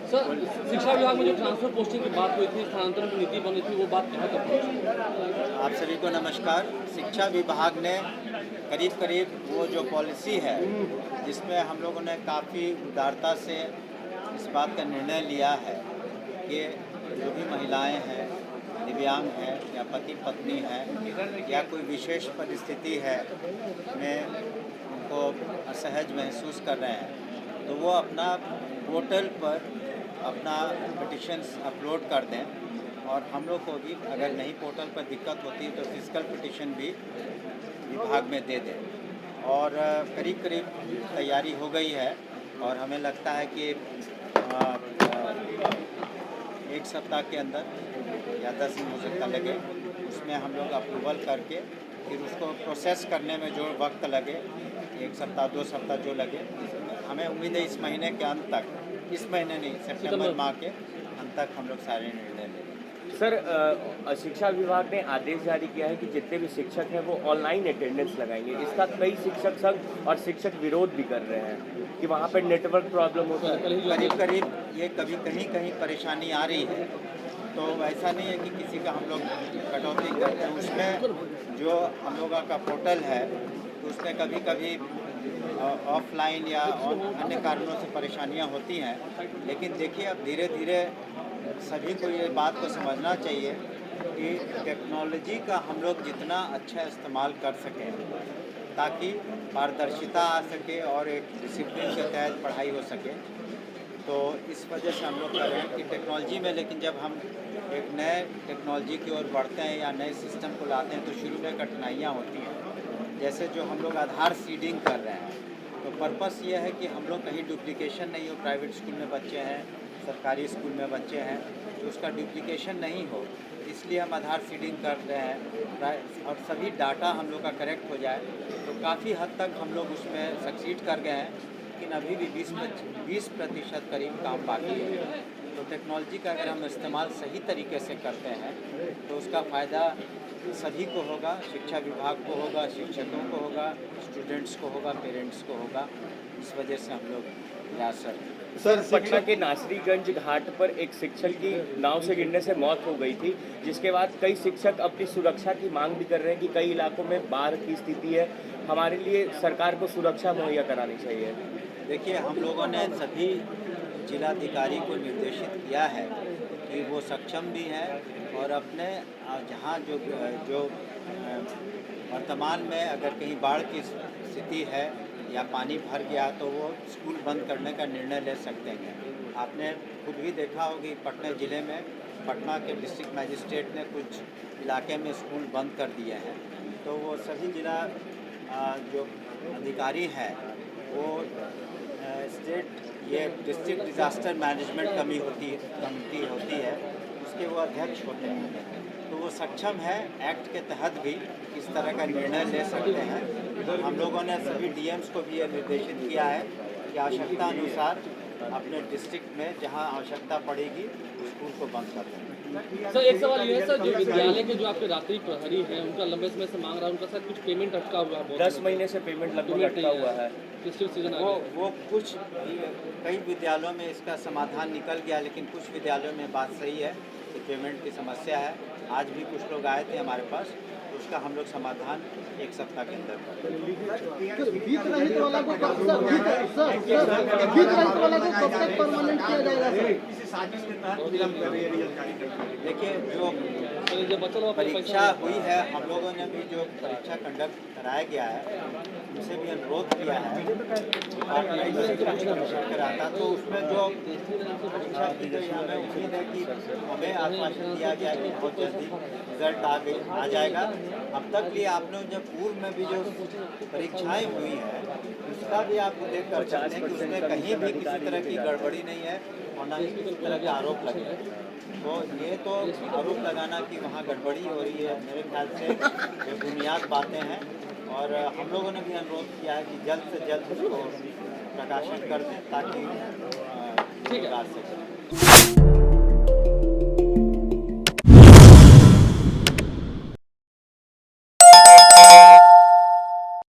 Sir, शिक्षा विभाग में जो ट्रांसफर पोस्टिंग की बात हुई थी, स्थानांतरण की नीति बनी थी, वो बात कहाँ तक पहुंची? आप सभी को नमस्कार। शिक्षा विभाग ने करीब करीब वो जो पॉलिसी है जिसमें हम लोगों ने काफ़ी उदारता से इस बात का निर्णय लिया है कि जो भी महिलाएं हैं, दिव्यांग हैं या पति पत्नी हैं या कोई विशेष परिस्थिति है में उनको असहज महसूस कर रहे हैं तो वो अपना पोर्टल पर अपना पिटिशन्स अपलोड कर दें और हम लोग को भी अगर नहीं पोर्टल पर दिक्कत होती तो फिजिकल पिटिशन भी विभाग में दे दें। और करीब करीब तैयारी हो गई है और हमें लगता है कि एक सप्ताह के अंदर या 10 दिन हो सकता लगे, उसमें हम लोग अप्रूवल करके फिर उसको प्रोसेस करने में जो वक्त लगे, 1 सप्ताह 2 सप्ताह जो लगे, हमें उम्मीद है इस महीने के अंत तक, इस महीने नहीं सितंबर माह के अंत तक हम लोग सारे निर्णय लेंगे। सर, शिक्षा विभाग ने आदेश जारी किया है कि जितने भी शिक्षक हैं वो ऑनलाइन अटेंडेंस लगाएंगे। इसका कई शिक्षक संघ और शिक्षक विरोध भी कर रहे हैं कि वहाँ पर नेटवर्क प्रॉब्लम होता है। करीब करीब ये कभी कहीं परेशानी आ रही है, तो ऐसा नहीं है कि किसी का हम लोग कटौती करते हैं। उसमें जो हम लोगों का पोर्टल है तो उसमें कभी कभी ऑफलाइन या अन्य कारणों से परेशानियां होती हैं, लेकिन देखिए अब धीरे धीरे सभी को ये बात को समझना चाहिए कि टेक्नोलॉजी का हम लोग जितना अच्छा इस्तेमाल कर सकें ताकि पारदर्शिता आ सके और एक डिसिप्लिन के तहत पढ़ाई हो सके। तो इस वजह से हम लोग कर रहे हैं कि टेक्नोलॉजी में, लेकिन जब हम एक नए टेक्नोलॉजी की ओर बढ़ते हैं या नए सिस्टम को लाते हैं तो शुरू में कठिनाइयाँ होती हैं। जैसे जो हम लोग आधार सीडिंग कर रहे हैं तो पर्पस ये है कि हम लोग कहीं डुप्लीकेशन नहीं हो। प्राइवेट स्कूल में बच्चे हैं, सरकारी स्कूल में बच्चे हैं, तो उसका डुप्लीकेशन नहीं हो, इसलिए हम आधार सीडिंग कर रहे हैं और सभी डाटा हम लोग का करेक्ट हो जाए। तो काफ़ी हद तक हम लोग उसमें सक्सीड कर गए हैं, लेकिन अभी भी 20% करीब काम बाकी है। तो टेक्नोलॉजी का अगर हम इस्तेमाल सही तरीके से करते हैं तो उसका फ़ायदा सभी को होगा, शिक्षा विभाग को होगा, शिक्षकों को होगा, स्टूडेंट्स को होगा, पेरेंट्स को होगा। इस वजह से हम लोग प्रयास करते हैं। सर, पटना के नासरीगंज घाट पर एक शिक्षक की नाव से गिरने से मौत हो गई थी, जिसके बाद कई शिक्षक अपनी सुरक्षा की मांग भी कर रहे हैं कि कई इलाकों में बाढ़ की स्थिति है, हमारे लिए सरकार को सुरक्षा मुहैया करानी चाहिए। देखिए, हम लोगों ने सभी जिलाधिकारी को निर्देशित किया है कि वो सक्षम भी हैं और अपने जहाँ जो वर्तमान में अगर कहीं बाढ़ की स्थिति है या पानी भर गया तो वो स्कूल बंद करने का निर्णय ले सकते हैं। आपने खुद भी देखा होगी पटना ज़िले में पटना के डिस्ट्रिक्ट मजिस्ट्रेट ने कुछ इलाके में स्कूल बंद कर दिए हैं। तो वो सभी जिला जो अधिकारी हैं वो स्टेट ये डिस्ट्रिक्ट डिज़ास्टर मैनेजमेंट कमेटी होती है, उसके वो अध्यक्ष होते हैं, तो वो सक्षम है एक्ट के तहत भी इस तरह का निर्णय ले सकते हैं। हम लोगों ने सभी डीएम्स को भी ये निर्देशित किया है कि आवश्यकता अनुसार अपने डिस्ट्रिक्ट में जहां आवश्यकता पड़ेगी स्कूल को बंद कर दें। सर, एक सवाल ये है सर, जो विद्यालय के जो आपके रात्रि प्रहरी हैं उनका लंबे समय से मांग रहा है, उनका सर कुछ पेमेंट अटका हुआ है, 10 महीने से पेमेंट लगभग अटका हुआ है। वो कुछ कई विद्यालयों में इसका समाधान निकल गया, लेकिन कुछ विद्यालयों में बात सही है कि पेमेंट की समस्या है। आज भी कुछ लोग आए थे हमारे पास, तो उसका हम लोग समाधान 1 सप्ताह के अंदर देखिए, जो परीक्षा हुई है, हम लोगों ने भी जो परीक्षा कंडक्ट कराया गया है उनसे भी अनुरोध किया है कराता, तो उसमें जो परीक्षा की गई हमें उम्मीद है कि हमें आश्वासन दिया गया कि बहुत जल्दी रिजल्ट आ जाएगा। अब तक लिए आपने जब पूर्व में भी जो परीक्षाएं हुई हैं उसका भी आप उल्लेख कर सकते हैं कि उसमें कहीं भी किसी तरह की गड़बड़ी नहीं है और न ही किसी तरह के आरोप लगे हैं। तो ये तो आरोप लगाना कि वहाँ गड़बड़ी हो रही है, मेरे ख्याल से ये बुनियाद बातें हैं और हम लोगों ने भी अनुरोध किया है कि जल्द से जल्द उसको प्रकाशित कर दें ताकि ठीक है।